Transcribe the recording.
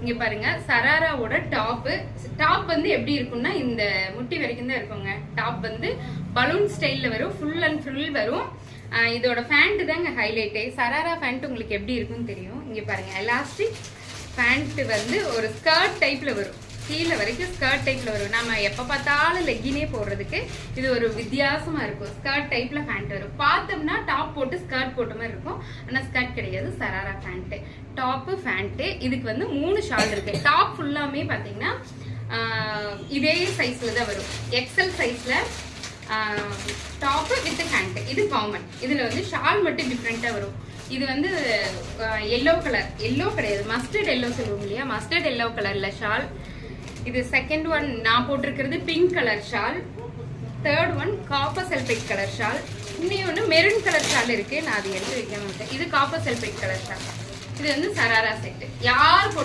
இங்க பாருங்க சராராவோட டாப் வந்து எப்படி இருக்கும்னா இந்த முட்டி வரைக்கும் தான் இருக்குங்க. டாப் வந்து பலூன் ஸ்டைல்ல வரும், ஃபுல் அண்ட் ஃபுல் வரும். இதோட பேண்ட் தாங்க ஹைலைட்டே. சராரா பேண்ட் உங்களுக்கு எப்படி இருக்கும்னு தெரியும். இங்க பாருங்க எலாஸ்டிக் பேண்ட் வந்து ஒரு ஸ்கர்ட் டைப்ல வரும், கீழே வரைக்கும் ஸ்கர்ட் டைப்ல வரும். நம்ம எப்ப பார்த்தாலும் லெக்கினே போடுறதுக்கு இது ஒரு வித்தியாசமா இருக்கும். ஸ்கர்ட் டைப்ல பேண்ட் வரும். பார்த்தோம்னா டாப் போட்டு ஸ்கர்ட் போட்ட மாதிரி இருக்கும், ஆனா ஸ்கர்ட் கிடையாது, சராரா பேண்ட். Top pant. இதுக்கு வந்து 3 ஷால் இருக்கு. டாப் ஃபுல்லாமே பாத்தீங்கன்னா இதே சைஸ்ல தான் வரும், எக்ஸல் சைஸ்ல. டாப் வித் பேண்ட் இது காமன். இதுல வந்து ஷால் மட்டும் டிஃப்ரெண்டா வரும். இது வந்து எல்லோ கலர், எல்லோ கிடையாது, மஸ்டர்ட் எல்லோ சொல்லுவோம் இல்லையா, மஸ்டர்ட் எல்லோ கலர்ல ஷால். இது செகண்ட் ஒன் நான் போட்டிருக்கிறது pink colour shawl. Third one copper sulphate colour shawl. இன்னொன்று மெரூன் கலர் ஷால் இருக்கு, நான் அதை எடுத்து வைக்க மாட்டேன். இது காப்பர் சல்பேட் கலர் ஷால். இது வந்து சராரா செட். யார் போட்டா